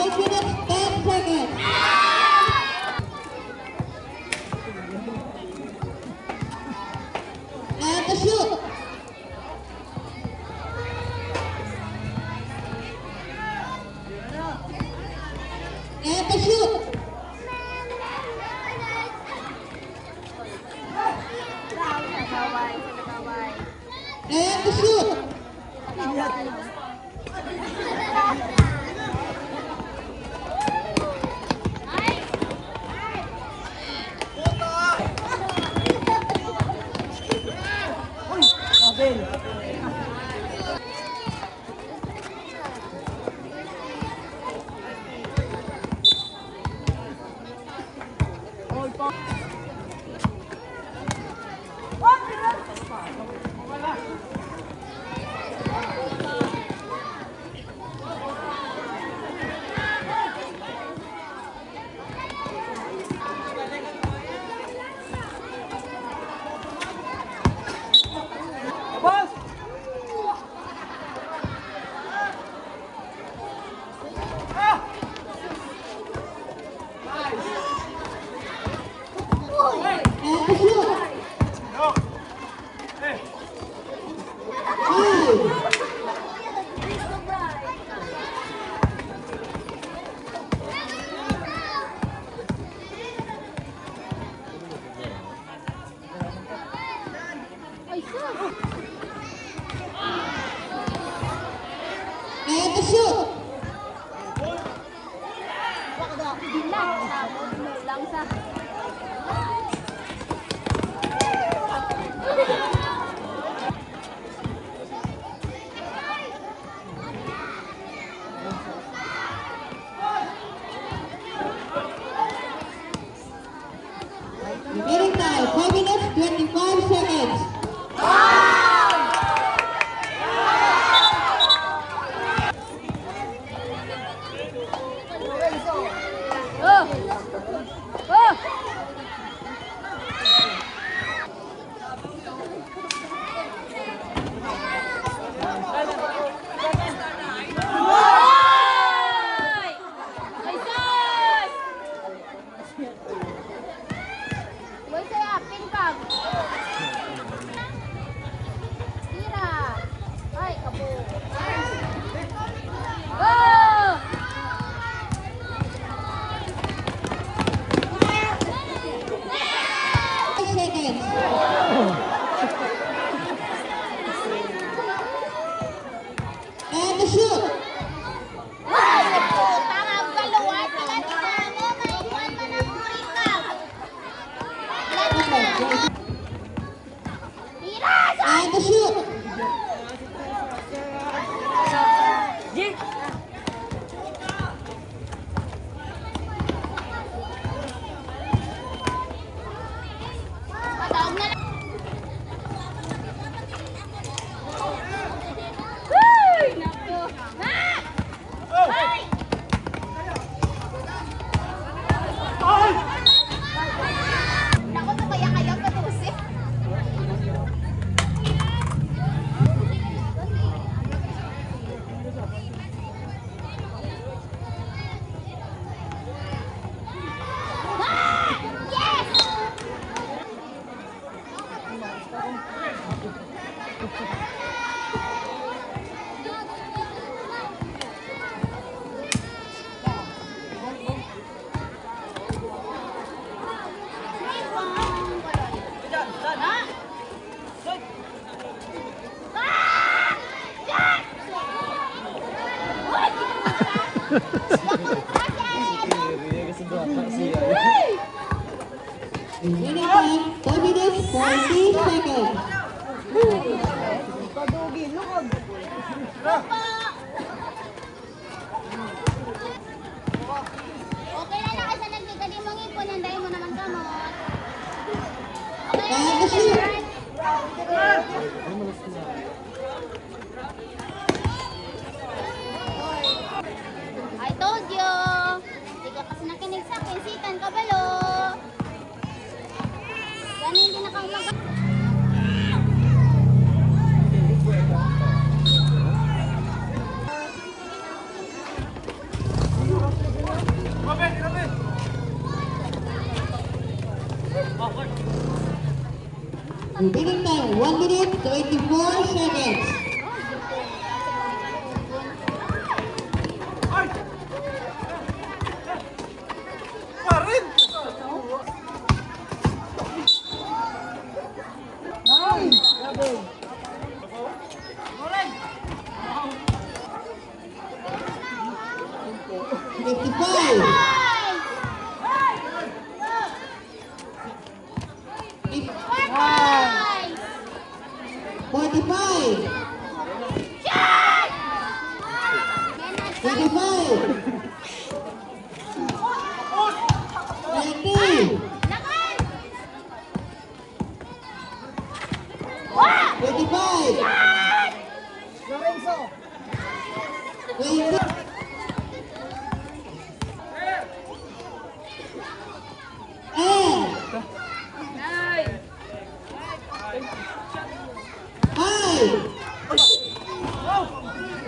5 minutes, 10 seconds. And the shoot. And the shoot. And the shoot. And the shoot. Remaining time, 5 minutes, 25 seconds. And the shoot. And the shoot. Winning time, 4 minutes, 40 seconds. Okay lang na kasi nagkikali mong ipon, handayin mo naman kamot. Okay lang And the shoot. I told you. Hindi ka kasi nakinig sa akin, sitan ka balo. Ganun hindi na ka umaga. Remaining time, 1 minute, 24 seconds. Fifty-five, Five. 45, Shot! 25, 30, Lakas! Wah! 25, 20.